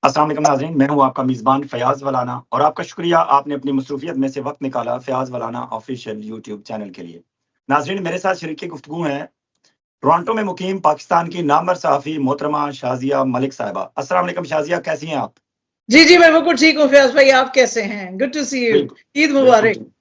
अस्सलाम वालेकुम नाज़रीन, मैं हूं आपका मेज़बान फ़याज़ वलाना और आपका शुक्रिया आपने अपनी मसरूफ़ियत में से वक़्त निकाला फ़याज़ वलाना ऑफ़िशियल यूट्यूब चैनल के लिए। नाज़रीन, मेरे साथ शरीके गुफ्तगू हैं टोरंटो में मुकीम पाकिस्तान की नामवर सहाफ़ी मोहतरमा शाज़िया मलिक साहिबा। अस्सलाम वालेकुम शाज़िया, कैसी हैं आप? जी, जी, मैं बिल्कुल ठीक हूँ फ़याज़ भाई, आप कैसे हैं? Good to see you. बिल्कुल, ईद बिल्कुल मुबारक। ठीक।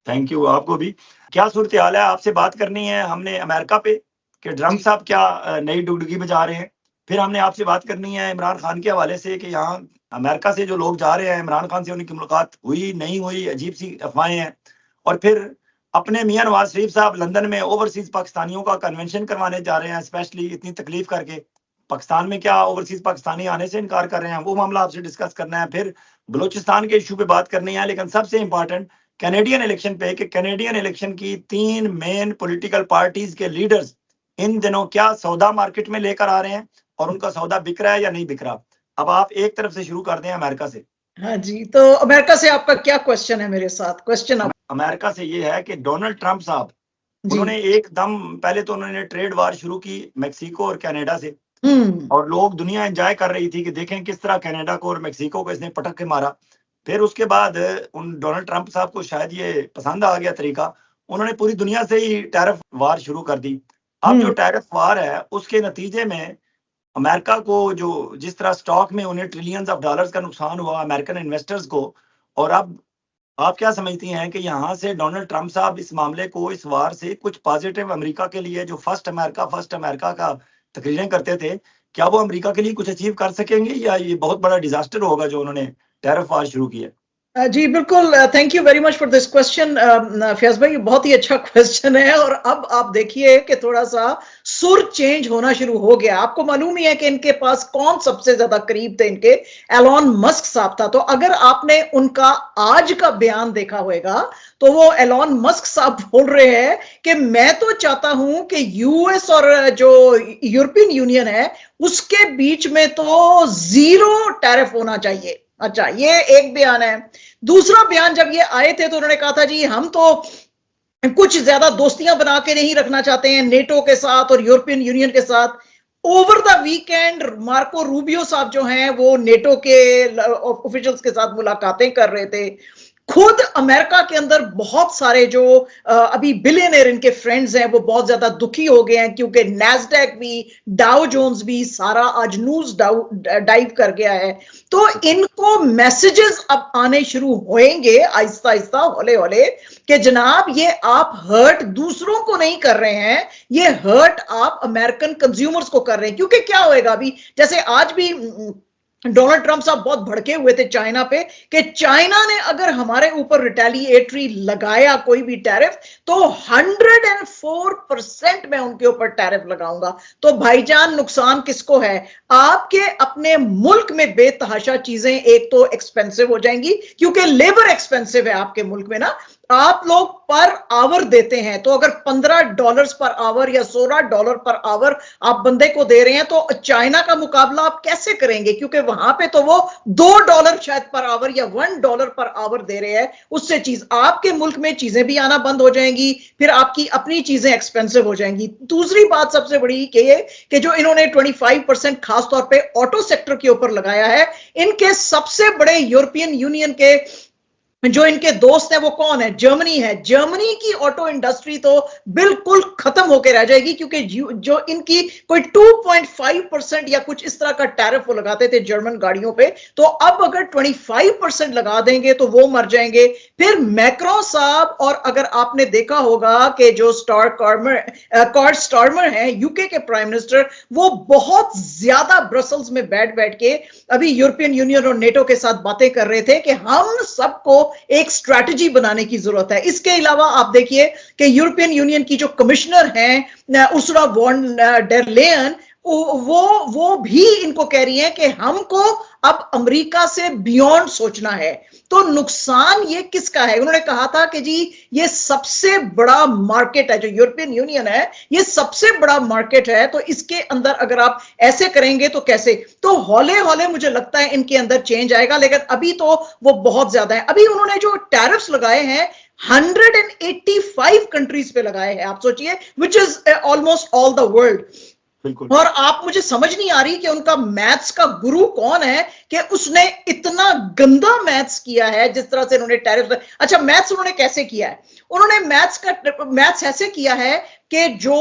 थैंक यू, आपको भी। क्या सूरत-ए-हाल है? आपसे बात करनी है हमने अमेरिका पे कि ट्रंप जी, साहब क्या नई डुगडुगी बजा रहे हैं। फिर हमने आपसे बात करनी है इमरान खान के हवाले से कि यहाँ अमेरिका से जो लोग जा रहे हैं, इमरान खान से उनकी मुलाकात हुई, नहीं हुई, अजीब-सी अफ़वाहें हैं। और फिर अपने मियाँ नवाज़ शरीफ साहब लंदन में ओवरसीज़ पाकिस्तानियों का कन्वेंशन करवाने जा रहे हैं, स्पेशली इतनी तकलीफ़ करके। पाकिस्तान में क्या ओवरसीज़ पाकिस्तानी आने से इनकार कर रहे हैं, वो मामला आपसे डिस्कस करना है। फिर बलूचिस्तान के इश्यू पे बात करनी है, लेकिन सबसे इम्पोर्टेंट कैनेडियन इलेक्शन पे कि कैनेडियन इलेक्शन की 3 मेन पॉलिटिकल पार्टीज के लीडर्स इन दिनों क्या सौदा मार्केट में लेकर आ रहे हैं और उनका सौदा बिक रहा है या नहीं बिक रहा। अब आप एक तरफ से शुरू कर दें अमेरिका से। हाँ जी, तो अमेरिका से आपका क्या क्वेश्चन है मेरे साथ? क्वेश्चन आप अमेरिका से ये है कि डोनाल्ड ट्रंप साहब जी। उन्होंने एकदम पहले तो उन्होंने ट्रेड वार शुरू की मेक्सिको और कनाडा से हुँ, और लोग दुनिया एंजॉय कर रही थी कि देखें किस तरह कनाडा को और मेक्सिको को इसने पटक के मारा। फिर उसके बाद उन डोनाल्ड ट्रंप साहब को शायद ये पसंद आ गया तरीका, उन्होंने पूरी दुनिया से ही टैरिफ वार शुरू कर दी। अब जो हुँ, टैरिफ वार है उसके नतीजे में अमेरिका को जो जिस तरह स्टॉक में उन्हें ट्रिलियंस ऑफ डॉलर्स का नुकसान हुआ अमेरिकन इन्वेस्टर्स को। और अब आप क्या समझती हैं कि यहाँ से डोनाल्ड ट्रंप साहब इस मामले को इस वार से कुछ पॉजिटिव अमेरिका के लिए जो फर्स्ट अमेरिका का तकरीरें करते थे, क्या वो अमेरिका के लिए कुछ अचीव कर सकेंगे या ये बहुत बड़ा डिजास्टर होगा जो उन्होंने टैरिफ वार शुरू किया? जी, बिल्कुल thank you very much for this question Fayaz भाई, बहुत ही अच्छा क्वेश्चन है और अब आप देखिए कि थोड़ा-सा सुर चेंज होना शुरू हो गया। आपको मालूम ही है कि इनके पास कौन सबसे ज़्यादा करीब थे इनके, एलन मस्क साहब था। तो अगर आपने उनका आज का बयान देखा होगा, तो वो एलन मस्क साहब बोल रहे हैं कि मैं तो चाहता हूँ कि यूएस और जो यूरोपियन यूनियन है, उसके बीच में तो ज़ीरो टैरिफ होना चाहिए। अच्छा, ये एक बयान है। दूसरा बयान जब ये आए थे तो उन्होंने कहा था जी हम तो कुछ ज्यादा दोस्तियां बना के नहीं रखना चाहते हैं नेटो के साथ और यूरोपियन यूनियन के साथ। Over the weekend Marco Rubio साहब जो हैं वो नेटो के ऑफिशियल्स के साथ मुलाकातें कर रहे थे। खुद अमेरिका के अंदर बहुत सारे जो अभी बिलियनर इनके फ्रेंड्स हैं वो बहुत ज्यादा दुखी हो गए हैं क्योंकि नैस्डैक भी डाउ जोन्स भी सारा आज न्यूज डाइव कर गया है। तो इनको मैसेजेस अब आने शुरू होंगे आहिस्ता आहिस्ता हौले हौले कि जनाब ये आप हर्ट दूसरों को नहीं कर रहे हैं, ये हर्ट आप अमेरिकन कंज्यूमर्स को कर रहे हैं। क्योंकि क्या होएगा अभी जैसे आज भी डोनाल्ड ट्रंप साहब बहुत भड़के हुए थे चाइना पे कि चाइना ने अगर हमारे ऊपर रिटेलिएटरी लगाया कोई भी टैरिफ तो 104% मैं उनके ऊपर टैरिफ लगाऊंगा। तो भाईजान नुकसान किसको है? आपके अपने मुल्क में बेतहाशा चीजें एक तो एक्सपेंसिव हो जाएंगी क्योंकि लेबर एक्सपेंसिव है आपके मुल्क में ना। आप लोग पर आवर देते हैं तो अगर $15 पर आवर या $16 पर आवर आप बंदे को दे रहे हैं तो चाइना का मुकाबला आप कैसे करेंगे? क्योंकि वहां पे तो वो $2 शायद पर आवर या $1 पर आवर दे रहे हैं। उससे चीज आपके मुल्क में चीजें भी आना बंद हो जाएंगी, फिर आपकी अपनी चीजें एक्सपेंसिव हो जाएंगी। दूसरी बात सबसे बड़ी कि जो इन्होंने 25% खासतौर पर ऑटो सेक्टर के ऊपर लगाया है, इनके सबसे बड़े यूरोपियन यूनियन के जो इनके दोस्त है वो कौन है? जर्मनी है। जर्मनी की ऑटो इंडस्ट्री तो बिल्कुल खत्म होकर रह जाएगी क्योंकि जो इनकी कोई 2.5% या कुछ इस तरह का टैरिफ वो लगाते थे जर्मन गाड़ियों पे, तो अब अगर 25% लगा देंगे तो वो मर जाएंगे। फिर मैक्रो साहब, और अगर आपने देखा होगा कि जो कॉर स्टार्मर है यूके के प्राइम मिनिस्टर, वो बहुत ज्यादा ब्रसल्स में बैठ बैठ के अभी यूरोपियन यूनियन और नेटो के साथ बातें कर रहे थे कि हम सबको एक स्ट्रैटेजी बनाने की जरूरत है। इसके अलावा आप देखिए कि यूरोपियन यूनियन की जो कमिश्नर हैं उर्सुला वॉन डर लेयन, वो भी इनको कह रही हैं कि हमको अब अमेरिका से बियॉन्ड सोचना है। तो नुकसान ये किसका है? उन्होंने कहा था कि जी ये सबसे बड़ा मार्केट है, जो यूरोपियन यूनियन है ये सबसे बड़ा मार्केट है, तो इसके अंदर अगर आप ऐसे करेंगे तो कैसे? तो हौले हौले मुझे लगता है इनके अंदर चेंज आएगा, लेकिन अभी तो वो बहुत ज्यादा है। अभी उन्होंने जो टैरिफ्स लगाए हैं 185 कंट्रीज पे लगाए हैं, आप सोचिए, which is almost all the world. बिल्कुल। और आप मुझे समझ नहीं आ रही कि उनका मैथ्स का गुरु कौन है कि उसने इतना गंदा मैथ्स किया है जिस तरह से उन्होंने टैरिफ। अच्छा, मैथ्स उन्होंने कैसे किया है? उन्होंने मैथ्स ऐसे किया है कि जो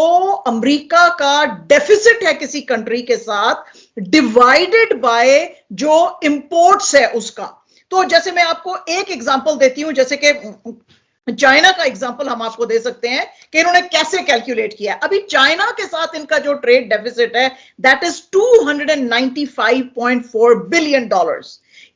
अमेरिका का डेफिसिट है किसी कंट्री के साथ डिवाइडेड बाय जो इंपोर्ट्स है उसका। तो जैसे मैं आपको एक एग्जांपल देती हूं, जैसे कि चाइना का एग्जांपल हम आपको दे सकते हैं कि इन्होंने कैसे कैलकुलेट किया। अभी चाइना के साथ इनका जो ट्रेड डेफिसिट है दैट इज $295.4 बिलियन।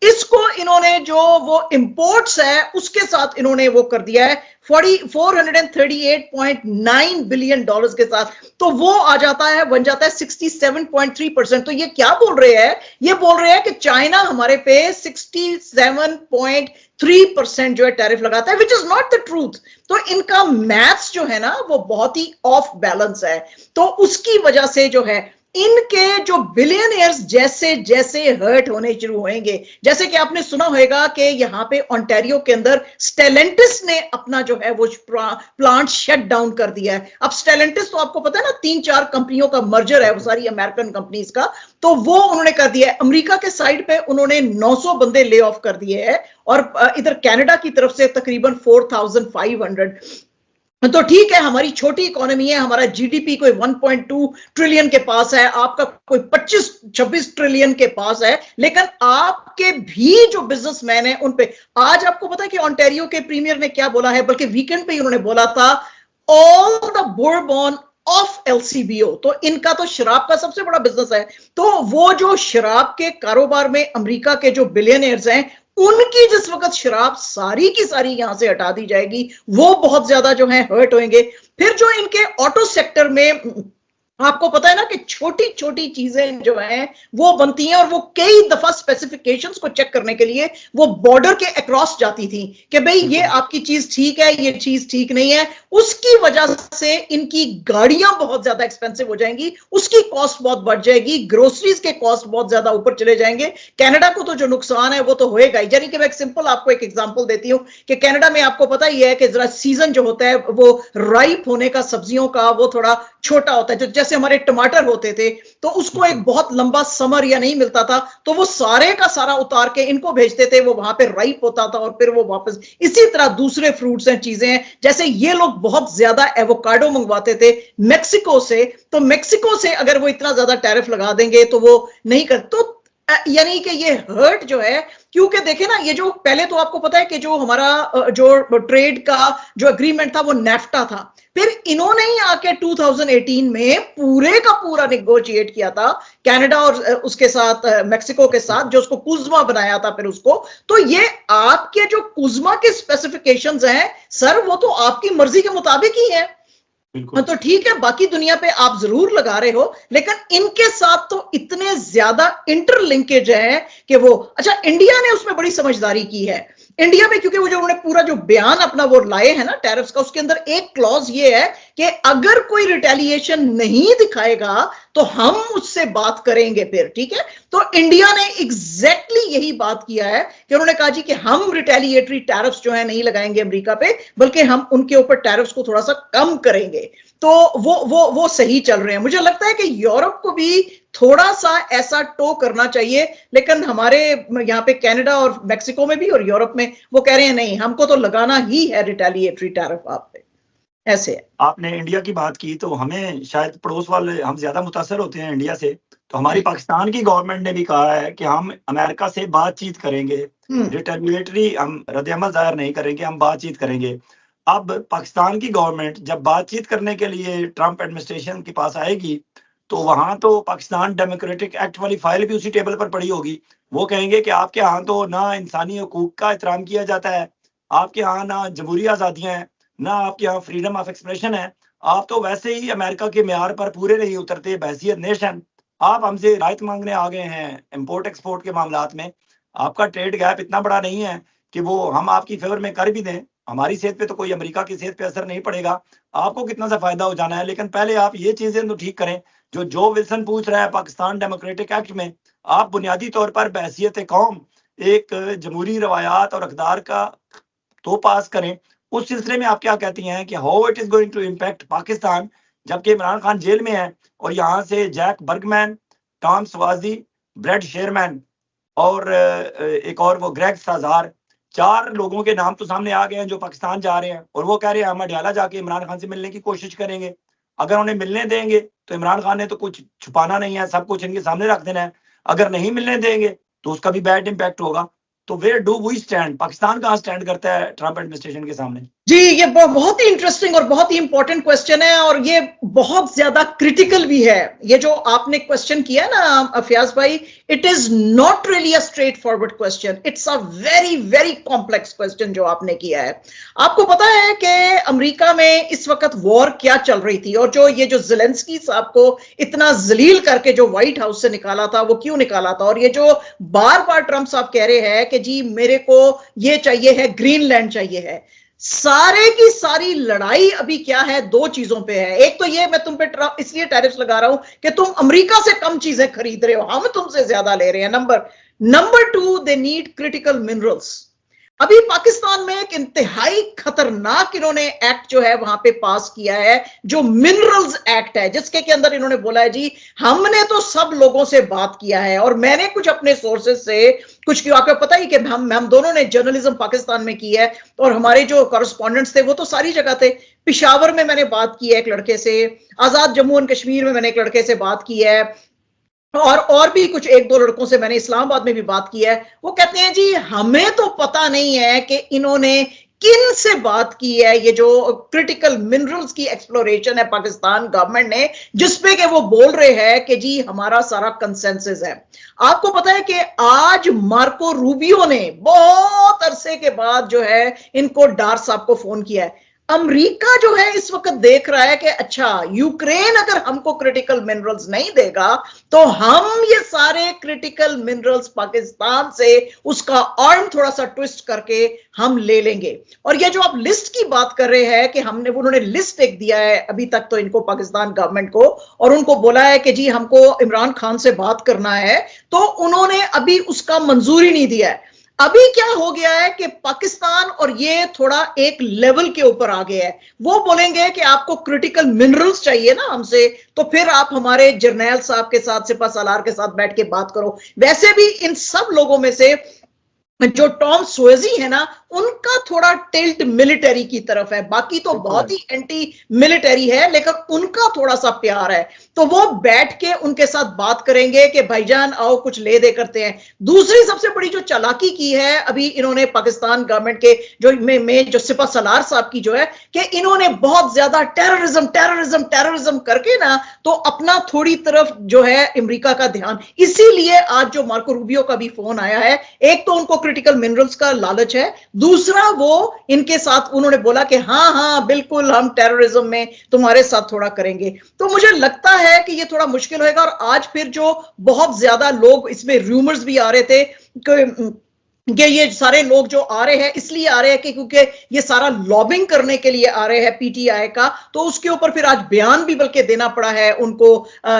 इसको इन्होंने जो वो इंपोर्ट्स है उसके साथ इन्होंने वो कर दिया है 438.9 बिलियन डॉलर्स के साथ। तो वो आ जाता है, बन जाता है 67.3%। तो ये क्या बोल रहे हैं? ये बोल रहे हैं कि चाइना हमारे पे 67.3% जो है टैरिफ लगाता है, which is not the truth. तो इनका मैथ्स जो है ना वो बहुत ही ऑफ बैलेंस है। तो उसकी वजह से जो है इनके जो बिलियनियर्स जैसे जैसे हर्ट होने शुरू होंगे, जैसे कि आपने सुना होगा कि यहां पे ओंटारियो के अंदर स्टेलेंटिस ने अपना जो है वो प्लांट शट डाउन कर दिया है। अब स्टेलेंटिस तो आपको पता है ना 3-4 कंपनियों का मर्जर है, वो सारी अमेरिकन कंपनीज का। तो वो उन्होंने कर दिया है। अमेरिका के साइड पे उन्होंने 900 बंदे ले ऑफ कर दिए हैं और इधर कनाडा की तरफ से तकरीबन 4500। तो ठीक है, हमारी छोटी इकोनॉमी है, हमारा जीडीपी कोई 1.2 ट्रिलियन के पास है, आपका कोई 25-26 ट्रिलियन के पास है, लेकिन आपके भी जो बिजनेसमैन है उन पे आज आपको पता है कि ओंटारियो के प्रीमियर ने क्या बोला है, बल्कि वीकेंड पे ही उन्होंने बोला था ऑल द बोरबॉन ऑफ एलसीबीओ। तो इनका तो शराब का सबसे बड़ा बिजनेस है। तो वो जो शराब के कारोबार में अमेरिका के जो बिलियनियर्स हैं उनकी जिस वक्त शराब सारी की सारी यहां से हटा दी जाएगी, वो बहुत ज्यादा जो है हर्ट होंगे। फिर जो इनके ऑटो सेक्टर में आपको पता है ना कि छोटी छोटी चीजें जो हैं वो बनती हैं और वो कई दफा स्पेसिफिकेशंस को चेक करने के लिए वो बॉर्डर के अक्रॉस जाती थी कि भाई ये आपकी चीज ठीक है, ये चीज ठीक नहीं है। उसकी वजह से इनकी गाड़ियां बहुत ज्यादा एक्सपेंसिव हो जाएंगी, उसकी कॉस्ट बहुत बढ़ जाएगी, ग्रोसरीज के कॉस्ट बहुत ज्यादा ऊपर चले जाएंगे। कनाडा को तो जो नुकसान है वो तो होएगा ही। यानी कि मैं एक सिंपल आपको एक एग्जांपल देती हूं कि कनाडा में आपको पता ही है कि जरा सीजन जो होता है वो राइप होने का सब्जियों का वो थोड़ा छोटा होता है। जैसे हमारे टमाटर होते थे तो उसको एक बहुत लंबा समर या नहीं मिलता था, तो वो सारे का सारा उतार के इनको भेजते थे, वो वहां पे राइप होता था और फिर वो वापस। इसी तरह दूसरे फ्रूट्स हैं, चीजें हैं, जैसे ये लोग बहुत ज्यादा एवोकाडो मंगवाते थे मेक्सिको से, तो मेक्सिको से अगर वो इतना ज्यादा टैरिफ लगा देंगे तो वो नहीं कर, तो यानी कि ये हर्ट जो है, क्योंकि देखे ना ये जो पहले तो आपको पता है कि जो हमारा जो ट्रेड का जो एग्रीमेंट था वो नेफ्टा था, फिर इन्होंने ही आके 2018 में पूरे का पूरा नेगोशिएट किया था कनाडा और उसके साथ मेक्सिको के साथ, जो उसको कुज़मा बनाया था फिर उसको। तो ये आपके जो कुज़मा के स्पेसिफिकेशंस हैं सर, वो तो आपकी मर्जी के मुताबिक ही है। तो ठीक है, बाकी दुनिया पे आप जरूर लगा रहे हो, लेकिन इनके साथ तो इतने ज्यादा इंटरलिंकेज है कि वो। अच्छा, इंडिया ने उसमें बड़ी समझदारी की है। इंडिया में क्योंकि वो जो उन्होंने पूरा जो बयान अपना वो लाए हैं ना टैरिफ्स का, उसके अंदर एक क्लॉज ये है कि अगर कोई रिटेलिएशन नहीं दिखाएगा तो हम उससे बात करेंगे फिर, ठीक है। तो इंडिया ने एग्जैक्टली यही बात किया है कि उन्होंने कहा जी कि हम रिटेलिएटरी टैरिफ्स जो है नहीं लगाएंगे अमेरिका पे, बल्कि हम उनके ऊपर टैरिफ्स को थोड़ा सा कम करेंगे। तो वो सही चल रहे हैं। मुझे लगता है कि यूरोप को भी थोड़ा सा ऐसा टो करना चाहिए, लेकिन हमारे यहाँ पे कनाडा और मेक्सिको में भी और यूरोप में वो कह रहे हैं नहीं, हमको तो लगाना ही है रिटेलिएटरी टैरिफ आप पे। ऐसे है। आपने इंडिया की बात की तो हमें शायद पड़ोस वाले हम ज्यादा मुतासर होते हैं इंडिया से, तो हमारी पाकिस्तान की गवर्नमेंट ने भी कहा है कि हम अमेरिका से बातचीत करेंगे, रिटेलिएटरी हम रद्द-ए-अमल जाहिर नहीं करेंगे, हम बातचीत करेंगे। अब पाकिस्तान की गवर्नमेंट जब बातचीत करने के लिए ट्रंप एडमिनिस्ट्रेशन के पास आएगी तो वहां तो पाकिस्तान डेमोक्रेटिक एक्ट वाली फाइल भी उसी टेबल पर पड़ी होगी। वो कहेंगे कि आपके यहाँ तो ना इंसानी हकूक का एहतराम किया जाता है, आपके यहाँ ना जमहूरी आज़ादियाँ हैं, ना आपके यहाँ फ्रीडम ऑफ एक्सप्रेशन है, आप तो वैसे ही अमेरिका के म्यार पर पूरे नहीं उतरते बहैसियत नेशन, आप हमसे रायत मांगने आ गए हैं इम्पोर्ट एक्सपोर्ट के मामलात में। आपका ट्रेड गैप इतना बड़ा नहीं है कि वो हम आपकी फेवर में कर भी दें, हमारी सेहत पे तो कोई अमेरिका की सेहत पे असर नहीं पड़ेगा, आपको कितना सा फायदा हो जाना है। लेकिन पहले आप ये चीजें तो ठीक करें जो विल्सन पूछ रहा है पाकिस्तान डेमोक्रेटिक एक्ट में, आप बुनियादी तौर पर बहैसियत कौम एक जमहूरी रवायात और अकदार का तो पास करें। उस सिलसिले में आप क्या कहती हैं कि how it is going to impact Pakistan जबकि इमरान खान जेल में है और यहाँ से Jack Bergman, Tom Suozzi, Brad Sherman और एक और वो ग्रेग साजार, 4 लोगों के नाम तो सामने आ गए हैं जो पाकिस्तान जा रहे हैं और वो कह रहे हैं हम अडयाला जाके इमरान खान से मिलने की कोशिश करेंगे। अगर उन्हें मिलने देंगे तो इमरान खान ने तो कुछ छुपाना नहीं है, सब कुछ इनके सामने रख देना है। अगर नहीं मिलने देंगे तो उसका भी बैड इम्पैक्ट होगा। तो where do we stand, Pakistan कहाँ स्टैंड करता है ट्रंप एडमिनिस्ट्रेशन के सामने? जी, ये बहुत ही इंटरेस्टिंग और बहुत ही इंपॉर्टेंट क्वेश्चन है और ये बहुत ज्यादा क्रिटिकल भी है। ये जो आपने क्वेश्चन किया ना फयाज भाई, it is not really a straight forward question, it's a very very complex question जो आपने किया है। आपको पता है कि अमेरिका में इस वक्त वॉर क्या चल रही थी और जो ज़ेलेंस्की साहब को इतना जलील करके जो व्हाइट हाउस से निकाला था वो क्यों निकाला था, और ये जो बार बार ट्रंप साहब कह रहे हैं कि जी मेरे को ये चाहिए है, ग्रीनलैंड चाहिए है, सारे की सारी लड़ाई अभी क्या है, 2 चीजों पे है। एक तो ये मैं तुम पे इसलिए टैरिफ्स लगा रहा हूं कि तुम अमेरिका से कम चीजें खरीद रहे हो, हम तुमसे ज्यादा ले रहे हैं। Number 2, they need critical minerals. अभी पाकिस्तान में एक इंतहाई खतरनाक इन्होंने एक्ट जो है वहां पे पास किया है, जो मिनरल्स एक्ट है, जिसके के अंदर इन्होंने बोला है जी हमने तो सब लोगों से बात किया है और मैंने कुछ अपने सोर्सेज से कुछ किया। आपको पता ही कि हम दोनों ने जर्नलिज्म पाकिस्तान में की है और हमारे जो कॉरेस्पॉन्डेंट्स थे वो तो सारी जगह थे। पिशावर में मैंने बात की है एक लड़के से, आजाद जम्मू एंड कश्मीर में मैंने एक लड़के से बात की है और भी कुछ 1-2 लड़कों से मैंने इस्लामाबाद में भी बात की है। वो कहते हैं जी हमें तो पता नहीं है कि इन्होंने किन से बात की है, ये जो क्रिटिकल मिनरल्स की एक्सप्लोरेशन है पाकिस्तान गवर्नमेंट ने, जिसपे कि वो बोल रहे हैं कि जी हमारा सारा कंसेंसस है। आपको पता है कि आज मार्को रूबियो ने बहुत अरसे के बाद जो है इनको डार साहब को फोन किया है। अमेरिका जो है इस वक्त देख रहा है कि अच्छा यूक्रेन अगर हमको क्रिटिकल मिनरल्स नहीं देगा तो हम ये सारे क्रिटिकल मिनरल्स पाकिस्तान से उसका आर्म थोड़ा सा ट्विस्ट करके हम ले लेंगे। और ये जो आप लिस्ट की बात कर रहे हैं कि उन्होंने लिस्ट एक दिया है अभी तक तो इनको पाकिस्तान गवर्नमेंट को, और उनको बोला है कि जी हमको इमरान खान से बात करना है, तो उन्होंने अभी उसका मंजूरी नहीं दिया है। अभी क्या हो गया है कि पाकिस्तान और ये थोड़ा एक लेवल के ऊपर आ गया है। वो बोलेंगे कि आपको क्रिटिकल मिनरल्स चाहिए ना हमसे, तो फिर आप हमारे जर्नैल साहब के साथ, सिपा सलार के साथ बैठ के बात करो। वैसे भी इन सब लोगों में से जो टॉम स्वेजी है ना, उनका थोड़ा टिल्ट मिलिटरी की तरफ है, बाकी तो बहुत ही एंटी मिलिटरी है, लेकिन उनका थोड़ा सा प्यार है। तो वो बैठ के उनके साथ बात करेंगे कि भाईजान आओ कुछ ले दे करते हैं। दूसरी सबसे बड़ी जो चालाकी की है अभी इन्होंने पाकिस्तान गवर्नमेंट के जो सिपा सलार साहब की जो है कि इन्होंने बहुत ज्यादा टेररिज्म करके ना तो अपना थोड़ी तरफ जो है अमेरिका का ध्यान, इसीलिए आज जो मार्को रूबियो का भी फोन आया है, एक तो उनको क्रिटिकल मिनरल्स का लालच है, दूसरा वो इनके साथ उन्होंने बोला कि हाँ बिल्कुल हम टेररिज्म में तुम्हारे साथ थोड़ा करेंगे। तो मुझे लगता है कि ये थोड़ा मुश्किल होएगा। और आज फिर जो बहुत ज्यादा लोग इसमें रूमर्स भी आ रहे थे कि ये सारे लोग जो आ रहे हैं इसलिए आ रहे हैं कि क्योंकि ये सारा लॉबिंग करने के लिए आ रहे हैं पीटीआई का, तो उसके ऊपर फिर आज बयान भी बल्कि देना पड़ा है उनको।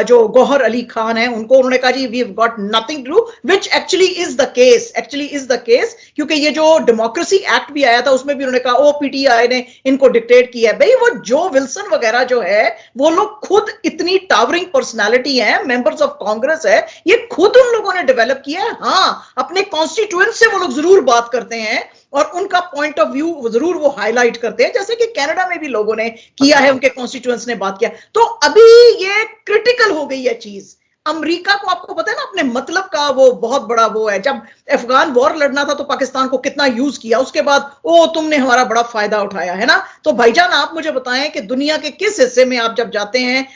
जो गौहर अली खान है उनको उन्होंने कहा जी we have got nothing to do, which actually is the case, क्योंकि ये जो डेमोक्रेसी एक्ट भी आया था उसमें भी उन्होंने कहा ओ पीटीआई ने इनको डिक्टेट किया है। भाई वो जो विल्सन वगैरह जो है वो लोग खुद इतनी टावरिंग पर्सनैलिटी है, मेंबर्स ऑफ कांग्रेस है, ये खुद उन लोगों ने डेवलप किया है। हाँ अपने कॉन्स्टिट्यूएंट से लोग जरूर बात करते हैं और उनका पॉइंट ऑफ व्यू जरूर वो हाईलाइट करते हैं, जैसे कि कनाडा में भी लोगों ने किया है, उनके कॉन्स्टिट्यूएंट्स ने बात किया। तो अभी ये क्रिटिकल हो गई है चीज। अमेरिका को आपको पता है ना अपने मतलब का वो बहुत बड़ा वो है। जब अफगान वॉर लड़ना था तो पाकिस्तान को कितना यूज किया, उसके बाद ओ तुमने हमारा बड़ा फायदा उठाया है ना। तो भाईजान आप मुझे बताएं कि दुनिया के किस हिस्से में आप जब जाते हैं,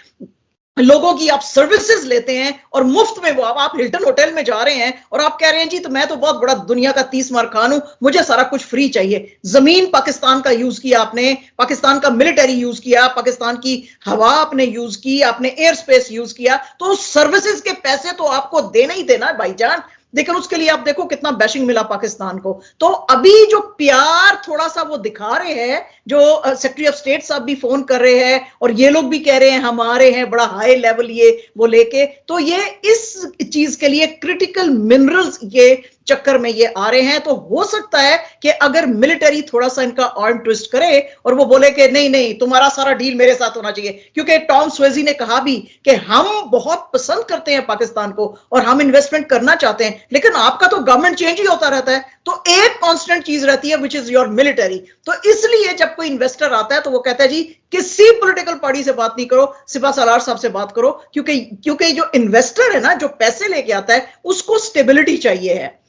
लोगों की आप सर्विसेज लेते हैं और मुफ्त में वो आप हिल्टन होटल में जा रहे हैं और आप कह रहे हैं जी तो मैं तो बहुत बड़ा दुनिया का 30 मार खान हूं, मुझे सारा कुछ फ्री चाहिए। जमीन पाकिस्तान का यूज किया आपने, पाकिस्तान का मिलिटरी यूज किया, पाकिस्तान की हवा आपने यूज की, आपने एयर स्पेस यूज किया, तो उस सर्विसेज के पैसे तो आपको देना ही देना है भाईजान। लेकिन उसके लिए आप देखो कितना बैशिंग मिला पाकिस्तान को। तो अभी जो प्यार थोड़ा सा वो दिखा रहे हैं, जो सेक्रेटरी ऑफ स्टेट साहब भी फोन कर रहे हैं और ये लोग भी कह रहे हैं हमारे हैं बड़ा हाई लेवल ये वो लेके, तो ये इस चीज के लिए क्रिटिकल मिनरल्स ये चक्कर में ये आ रहे हैं। तो हो सकता है कि अगर मिलिट्री थोड़ा सा इनका आर्म ट्विस्ट करे और वो बोले कि नहीं नहीं तुम्हारा सारा डील मेरे साथ होना चाहिए, क्योंकि टॉम स्वेजी ने कहा भी कि हम बहुत पसंद करते हैं पाकिस्तान को और हम इन्वेस्टमेंट करना चाहते हैं, लेकिन आपका तो गवर्नमेंट चेंज ही होता रहता है, तो एक कांस्टेंट चीज रहती है विच इज योर मिलिट्री। तो इसलिए जब कोई इन्वेस्टर आता है तो वो कहता है जी किसी पॉलिटिकल पार्टी से बात नहीं करो, सिपा सालार साहब से बात करो, क्योंकि जो इन्वेस्टर है ना, जो पैसे लेके आता है, उसको स्टेबिलिटी चाहिए है।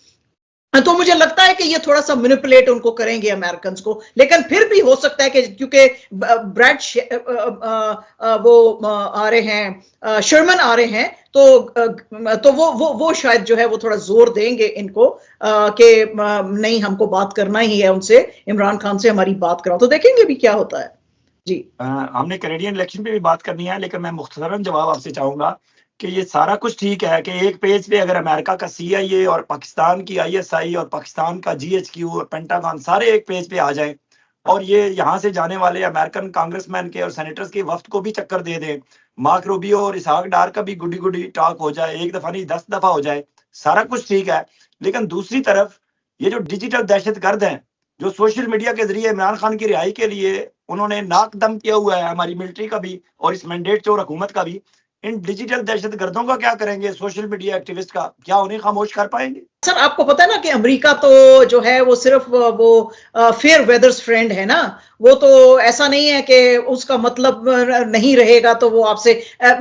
तो मुझे लगता है कि ये थोड़ा सा मैनिपुलेट उनको करेंगे अमेरिकन को, लेकिन फिर भी हो सकता है कि क्योंकि ब्रैड वो आ रहे हैं, शर्मन आ रहे हैं, तो वो शायद जो है वो थोड़ा जोर देंगे इनको कि नहीं हमको बात करना ही है उनसे, इमरान खान से हमारी बात कराओ। तो देखेंगे भी क्या होता है जी। हमने कैनेडियन इलेक्शन पे भी बात करनी है, लेकिन मैं मुख्तसरन जवाब आपसे चाहूंगा कि ये सारा कुछ ठीक है कि एक पेज पे अगर अमेरिका का CIA और पाकिस्तान की ISI और पाकिस्तान का GHQ और पेंटागन सारे एक पेज पे आ जाएं और ये यहाँ से जाने वाले अमेरिकन कांग्रेसमैन के और सेनेटर्स के वफ्द को भी चक्कर दे दें, मार्क रूबियो और इसहाक डार का भी गुडी गुडी टॉक हो जाए, एक दफा नहीं 10 दफा हो जाए, सारा कुछ ठीक है। लेकिन दूसरी तरफ ये जो डिजिटल दहशतगर्द हैं, जो सोशल मीडिया के जरिए इमरान खान की रिहाई के लिए उन्होंने नाक दम किया हुआ है हमारी मिलिट्री का भी और इस मैंडेट चोर हुकूमत का भी, इन डिजिटल दहशतगर्दों का क्या करेंगे? सोशल मीडिया एक्टिविस्ट का क्या उन्हें खामोश कर पाएंगे? सर आपको पता है ना कि अमेरिका तो जो है वो सिर्फ वो फेयर वेदर्स फ्रेंड है ना, वो तो ऐसा नहीं है कि उसका मतलब नहीं रहेगा तो वो आपसे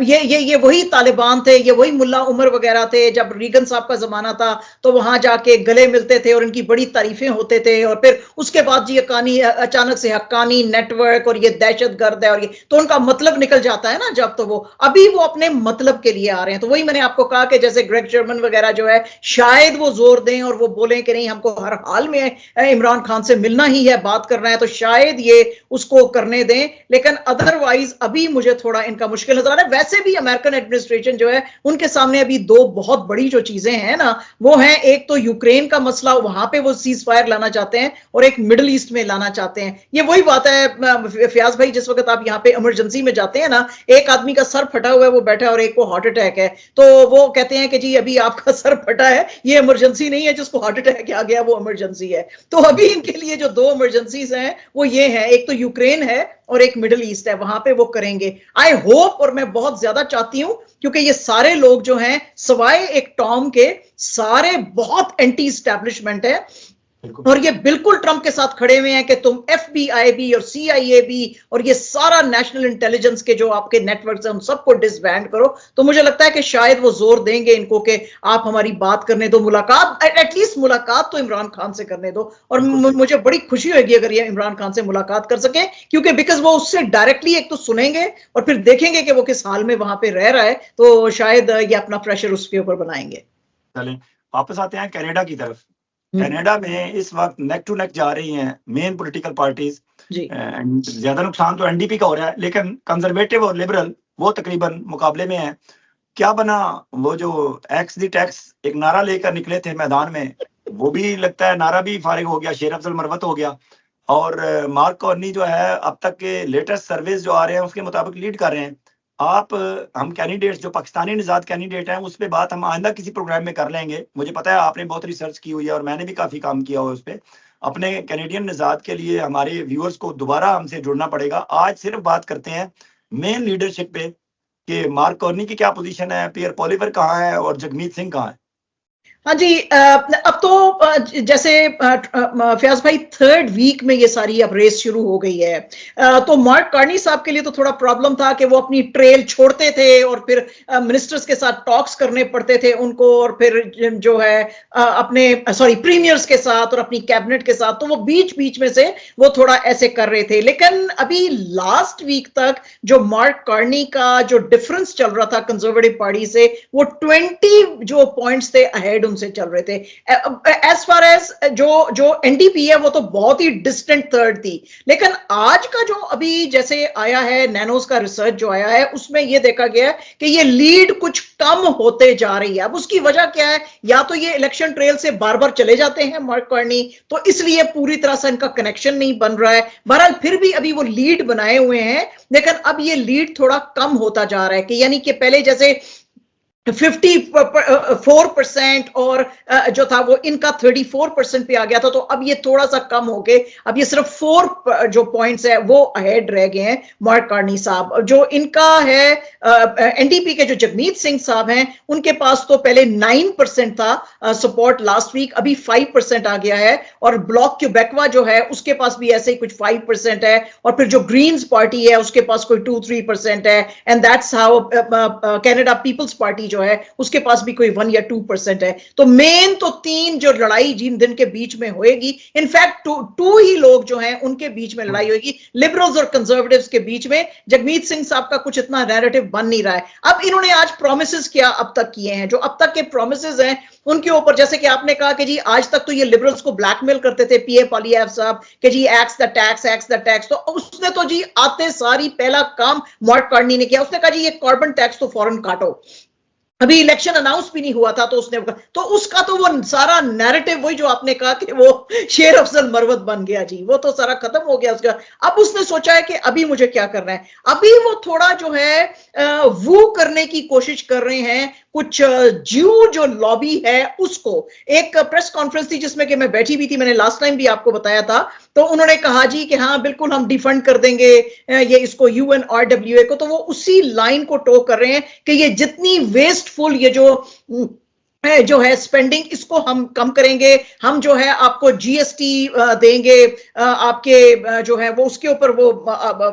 ये वही तालिबान थे, ये वही मुल्ला उमर वगैरह थे, जब रीगन साहब का जमाना था तो वहां जाके गले मिलते थे और इनकी बड़ी तारीफें होते थे, और फिर उसके बाद जी हक्कानी अचानक से हक्कानी नेटवर्क और ये दहशतगर्द है और ये तो उनका मतलब निकल जाता है ना जब, तो वो अभी वो अपने मतलब के लिए आ रहे हैं। तो वही मैंने आपको कहा कि जैसे ग्रेग शर्मन वगैरह जो है शायद वो जोर दें और वो बोलें कि नहीं हमको हर हाल में इमरान खान से मिलना ही है, बात करना है, तो शायद ये उसको करने दें, लेकिन अदरवाइज अभी मुझे थोड़ा इनका मुश्किल नजर आ रहा है। वैसे भी अमेरिकन एडमिनिस्ट्रेशन जो है उनके सामने अभी दो बहुत बड़ी जो चीजें हैं ना, वो है एक तो यूक्रेन का मसला, वहां पे वो सीज फायर लाना चाहते हैं, और एक मिडिल ईस्ट में लाना चाहते हैं। ये वही बात है फयाज भाई, जिस वक्त आप यहाँ पे इमरजेंसी में जाते हैं ना, एक आदमी का सर फटा हुआ है वो बैठा है और एक को हार्ट अटैक है, तो वो कहते हैं कि जी अभी आपका सर फटा है, ये इमरजेंसी नहीं है, जिसको हार्ट अटैक आ गया वो इमरजेंसी है। तो अभी इनके लिए जो दो इमरजेंसीज हैं वो ये है, एक तो यूक्रेन है और एक मिडिल ईस्ट है, वहां पे वो करेंगे। आई होप, और मैं बहुत ज्यादा चाहती हूं, क्योंकि ये सारे लोग जो हैं सवाए एक टॉम के सारे बहुत एंटी एस्टैब्लिशमेंट है, और ये बिल्कुल ट्रंप के साथ खड़े हुए हैं कि तुम FBI भी और CIA भी और ये सारा नेशनल इंटेलिजेंस के जो आपके नेटवर्क्स हैं उन सबको डिसबैंड करो। तो मुझे लगता है कि शायद वो जोर देंगे इनको कि आप हमारी बात करने दो, मुलाकात एटलीस्ट मुलाकात तो इमरान खान से करने दो, और मुझे बड़ी खुशी होगी अगर ये इमरान खान से मुलाकात कर सके, क्योंकि बिकॉज वो उससे डायरेक्टली एक तो सुनेंगे और फिर देखेंगे कि वो किस हाल में वहां पे रह रहा है, तो शायद ये अपना प्रेशर उसके ऊपर बनाएंगे। चलें वापस आते हैं कनाडा की तरफ। कनाडा में इस वक्त नेक टू नेक जा रही हैं मेन पॉलिटिकल पार्टीज। ज्यादा नुकसान तो NDP का हो रहा है, लेकिन कंजर्वेटिव और लिबरल वो तकरीबन मुकाबले में है। क्या बना वो जो एक्स दी टैक्स एक नारा लेकर निकले थे मैदान में, वो भी लगता है नारा भी फारिग हो गया, शेर अफजल मरवत हो गया, और मार्क कॉर्नी जो है अब तक के लेटेस्ट सर्वेस जो आ रहे हैं उसके मुताबिक लीड कर रहे हैं। आप हम कैंडिडेट्स जो पाकिस्तानी निजात कैंडिडेट हैं उस पर बात हम आइंदा किसी प्रोग्राम में कर लेंगे। मुझे पता है आपने बहुत रिसर्च की हुई है और मैंने भी काफी काम किया हुआ है उस पर। अपने कैनेडियन निजात के लिए हमारे व्यूअर्स को दोबारा हमसे जुड़ना पड़ेगा। आज सिर्फ बात करते हैं मेन लीडरशिप पे कि मार्क कॉर्नी की क्या पोजीशन है, पियर पॉलिवर कहाँ है और जगमीत सिंह कहाँ है। हाँ जी, अब तो जैसे फयाज भाई थर्ड वीक में ये सारी अब रेस शुरू हो गई है, तो मार्क कार्नी साहब के लिए तो थोड़ा प्रॉब्लम था कि वो अपनी ट्रेल छोड़ते थे और फिर मिनिस्टर्स के साथ टॉक्स करने पड़ते थे उनको, और फिर जो है अपने प्रीमियर्स के साथ और अपनी कैबिनेट के साथ, तो वो बीच बीच में से वो थोड़ा ऐसे कर रहे थे। लेकिन अभी लास्ट वीक तक जो मार्क कार्नी का जो डिफरेंस चल रहा था कंजर्वेटिव पार्टी से, वो 20 जो पॉइंट्स थे अहेड से चल रहे थे। एज फार एज जो NDP है वो तो बहुत ही डिस्टेंट थर्ड थी, लेकिन आज का जो अभी जैसे आया है नैनोस का रिसर्च जो आया है उसमें यह देखा गया है कि ये लीड कुछ कम होते जा रही है। अब उसकी वजह क्या है, या तो ये इलेक्शन ट्रेल से बार बार चले जाते हैं मार्क कार्नी, तो इसलिए पूरी तरह से इनका कनेक्शन नहीं बन रहा है। बहरहाल फिर भी अभी वो लीड बनाए हुए हैं, लेकिन अब ये लीड थोड़ा कम होता जा रहा है कि यानी कि पहले जैसे 54% और जो था वो इनका 34% पे आ गया था। तो अब ये थोड़ा सा कम हो गए, अब ये सिर्फ 4 जो पॉइंट्स है वो अहेड रह गए हैं मार्क कार्नी साहब। जो इनका है एनडीपी के जो जगमीत सिंह साहब हैं, उनके पास तो पहले 9% था सपोर्ट लास्ट वीक, अभी 5% आ गया है। और ब्लॉक क्यूबेकवा जो है उसके पास भी ऐसे ही कुछ 5% है। और फिर जो ग्रीन्स पार्टी है उसके पास कोई 2-3% है। And that's how Canada People's Party जो है उसके पास भी कोई 1 या 2% है। तो मेन तो 3 जो लड़ाई जिन दिन के बीच में होएगी, इनफैक्ट 2 ही लोग जो हैं उनके बीच में लड़ाई होगी, लिबरल्स और कंजर्वेटिव्स के बीच में। जगमीत सिंह साहब का कुछ इतना नैरेटिव बन नहीं रहा है। अब इन्होंने आज प्रोमिसेस क्या अब तक किए हैं, जो अब तक के प्रोमिसेस हैं उनके ऊपर, जैसे कि आपने कहा कि जी आज तक तो ये लिबरल्स को ब्लैकमेल करते थे पीए पॉलिएव साहब कि जी एक्स द टैक्स, तो उसने तो जी आते सारी पहला काम मार्क कार्नी ने किया, उसने कहा जी ये कार्बन टैक्स तो फौरन काटो। अभी इलेक्शन अनाउंस भी नहीं हुआ था तो उसने, तो उसका तो वो सारा नैरेटिव वही जो आपने कहा कि वो शेर अफजल मरवत बन गया जी, वो तो सारा खत्म हो गया उसका। अब उसने सोचा है कि अभी मुझे क्या करना है, अभी वो थोड़ा जो है वो करने की कोशिश कर रहे हैं कुछ ज्यू जो लॉबी है उसको। एक प्रेस कॉन्फ्रेंस थी जिसमें कि मैं बैठी भी थी, मैंने लास्ट टाइम भी आपको बताया था, तो उन्होंने कहा जी कि हाँ बिल्कुल हम डिफंड कर देंगे ये इसको यूएनआरडब्ल्यूए को। तो वो उसी लाइन को टो कर रहे हैं कि ये जितनी वेस्टफुल ये जो है स्पेंडिंग इसको हम कम करेंगे, हम जो है आपको जीएसटी देंगे, आपके जो है वो उसके ऊपर वो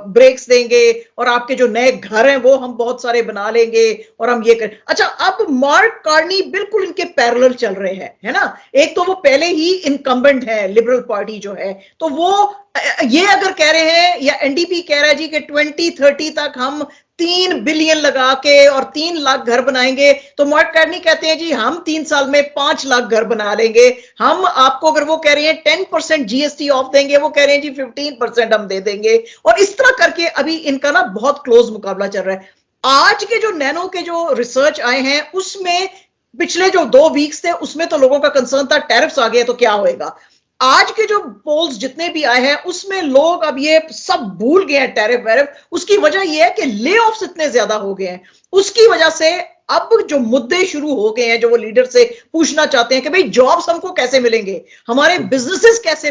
ब्रेक्स देंगे, और आपके जो नए घर हैं वो हम बहुत सारे बना लेंगे और हम ये कर। अच्छा, अब मार्क कार्नी बिल्कुल इनके पैरेलल चल रहे हैं, है ना। एक तो वो पहले ही इनकम्बेंट है लिबरल पार्टी जो है, तो वो ये अगर कह रहे हैं या एनडीपी कह रहा है जी कि 2030 तक हम 3 बिलियन लगा के और 3 लाख घर बनाएंगे, तो मार्क कार्नी कहते हैं जी हम 3 साल में 5 लाख घर बना लेंगे। हम आपको, अगर वो कह रहे हैं 10% जीएसटी ऑफ देंगे, वो कह रहे हैं जी 15% हम दे देंगे। और इस तरह करके अभी इनका ना बहुत क्लोज मुकाबला चल रहा है। आज के जो नैनो के जो रिसर्च आए हैं उसमें पिछले जो 2 वीक्स थे उसमें तो लोगों का कंसर्न था टैरिफ्स आ गए तो क्या होएगा। आज के जो पोल्स जितने भी आए हैं उसमें लोग अब ये सब भूल गए हैं टैरिफ वैरिफ। उसकी वजह यह है कि ले ऑफ्स इतने ज्यादा हो गए हैं, उसकी वजह से अब जो मुद्दे शुरू हो गए हैं जो वो लीडर से पूछना चाहते हैं कि भाई जॉब्स हमको कैसे मिलेंगे, हमारे बिजनेसेस कैसे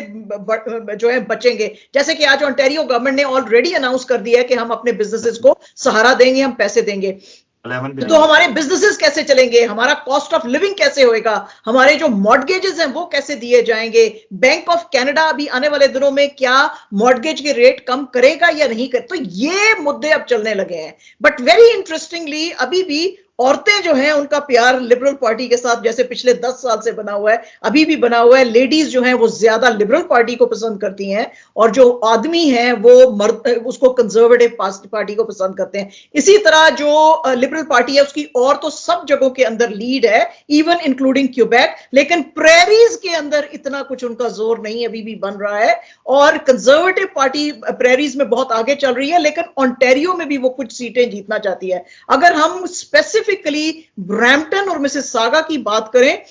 जो है बचेंगे। जैसे कि आज ओंटारियो गवर्नमेंट ने ऑलरेडी अनाउंस कर दिया है कि हम अपने बिजनेसेस को सहारा देंगे, हम पैसे देंगे, तो हमारे बिजनेसेस कैसे चलेंगे, हमारा कॉस्ट ऑफ लिविंग कैसे होएगा, हमारे जो मॉर्गेजेस हैं वो कैसे दिए जाएंगे। बैंक ऑफ कनाडा अभी आने वाले दिनों में क्या मॉर्गेज के रेट कम करेगा या नहीं कर, तो ये मुद्दे अब चलने लगे हैं। बट वेरी इंटरेस्टिंगली अभी भी औरतें जो हैं उनका प्यार लिबरल पार्टी के साथ जैसे पिछले 10 साल से बना हुआ है, अभी भी बना हुआ है। लेडीज जो हैं वो ज्यादा लिबरल पार्टी को पसंद करती हैं और जो आदमी हैं वो उसको कंजर्वेटिव पार्टी को पसंद करते हैं। इसी तरह जो लिबरल पार्टी है उसकी और तो सब जगहों के अंदर लीड है, इवन इंक्लूडिंग क्यूबेक, लेकिन प्रेरीज के अंदर इतना कुछ उनका जोर नहीं अभी भी बन रहा है। और कंजर्वेटिव पार्टी प्रेरीज में बहुत आगे चल रही है, लेकिन ओंटारियो में भी वो कुछ सीटें जीतना चाहती है। अगर हम स्पेसिफिकली ब्रैम्पटन और मिसिसागा की बात करें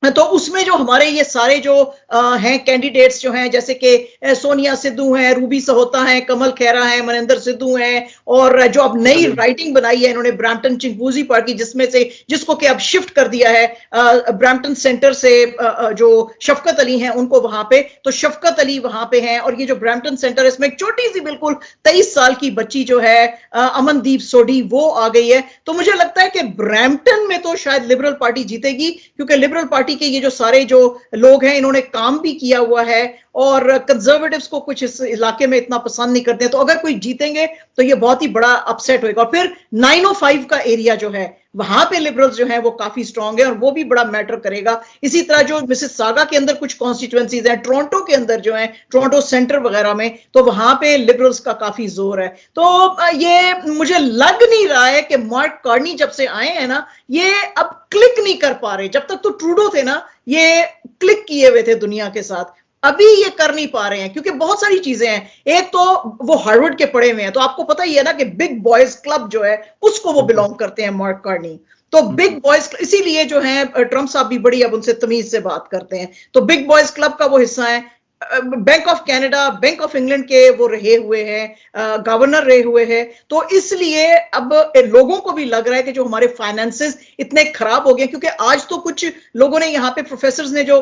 तो उसमें जो हमारे ये सारे जो हैं कैंडिडेट्स जो हैं, जैसे कि सोनिया सिद्धू हैं, रूबी सहोता हैं, कमल खेरा हैं, मनिंदर सिद्धू हैं, और जो अब नई राइटिंग बनाई है इन्होंने ब्रैम्पटन चिंगूजी पार्टी, जिसमें से जिसको कि अब शिफ्ट कर दिया है ब्रैम्पटन सेंटर से जो शफकत अली हैं उनको वहां पे, तो शफकत अली वहां पे हैं। और ये जो ब्रैम्पटन सेंटर है इसमें एक छोटी सी बिल्कुल 23 साल की बच्ची जो है अमनदीप सोडी वो आ गई है। तो मुझे लगता है कि ब्रैम्पटन में तो शायद लिबरल पार्टी जीतेगी, क्योंकि लिबरल पार्टी के ये जो सारे जो लोग हैं इन्होंने काम भी किया हुआ है और कंजर्वेटिव्स को कुछ इस इलाके में इतना पसंद नहीं करते हैं। तो अगर कोई जीतेंगे तो ये बहुत ही बड़ा अपसेट होगा। और फिर 905 का एरिया जो है वहां पे लिबरल्स जो है वो काफी स्ट्रांग है और वो भी बड़ा मैटर करेगा। इसी तरह जो मिसिसागा के अंदर कुछ कॉन्स्टिट्यूएंसीज हैं, टोरंटो के अंदर जो है टोरंटो सेंटर वगैरह में, तो वहां पे लिबरल्स का काफी जोर है। तो ये मुझे लग नहीं रहा है कि मार्क कार्नी जब से आए हैं ना ये अब क्लिक नहीं कर पा रहे। जब तक तो ट्रूडो थे ना ये क्लिक किए हुए थे दुनिया के साथ, अभी ये कर नहीं पा रहे हैं क्योंकि बहुत सारी चीजें हैं। एक तो वो हार्वर्ड के पढ़े हुए हैं, तो आपको पता ही है ना कि बिग बॉयज क्लब जो है उसको वो बिलोंग करते हैं मार्क कार्नी। तो बिग बॉयज इसीलिए जो है ट्रंप साहब भी बड़ी अब उनसे तमीज से बात करते हैं, तो बिग बॉयज क्लब का वो हिस्सा है। Bank of Canada, bank of England के वो रहे हुए हैं, गवर्नर रहे हुए हैं। तो इसलिए अब लोगों को भी लग रहा है कि जो हमारे फाइनेंसेस इतने खराब हो गए, क्योंकि आज तो कुछ लोगों ने यहाँ पे प्रोफेसर्स ने जो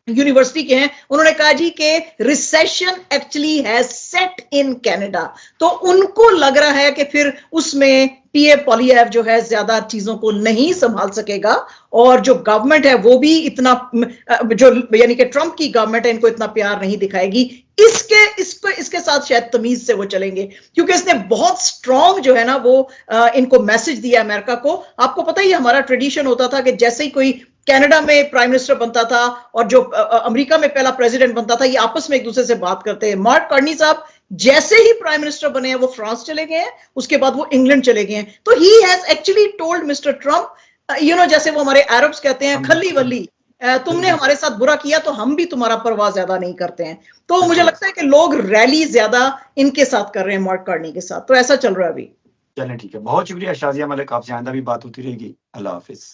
यूनिवर्सिटी के हैं, उन्होंने कहा जी कि recession actually has set in Canada. तो उनको लग रहा है कि फिर उसमें पीए पोलिएव जो है ज्यादा चीजों को नहीं संभाल सकेगा, और जो गवर्नमेंट है वो भी इतना जो यानी कि ट्रंप की गवर्नमेंट है इनको इतना प्यार नहीं दिखाएगी। इसके साथ शायद तमीज से वो चलेंगे, क्योंकि इसने बहुत स्ट्रांग जो है ना वो इनको मैसेज दिया अमेरिका को। आपको पता ही हमारा ट्रेडिशन होता था कि जैसे ही कोई कनाडा में प्राइम मिनिस्टर बनता था और जो अमेरिका में पहला प्रेसिडेंट बनता था, ये आपस में एक दूसरे से बात करते हैं। मार्क कार्नी साहब जैसे ही प्राइम मिनिस्टर बने हैं वो फ्रांस चले गए हैं, उसके बाद वो इंग्लैंड चले गए हैं। तो he has actually told mister Trump, जैसे वो हमारे अरब्स कहते हैं खल्ली वल्ली, तुमने हमारे साथ बुरा किया तो हम भी तुम्हारा परवाह ज्यादा नहीं करते हैं। तो मुझे लगता है कि लोग रैली ज्यादा इनके साथ कर रहे हैं, मार्क कार्नी के साथ। तो ऐसा चल रहा है अभी। चलें, ठीक है, बहुत शुक्रिया शाजिया मलिक, आपसे आइंदा भी बात होती रहेगी। अल्लाह हाफिज।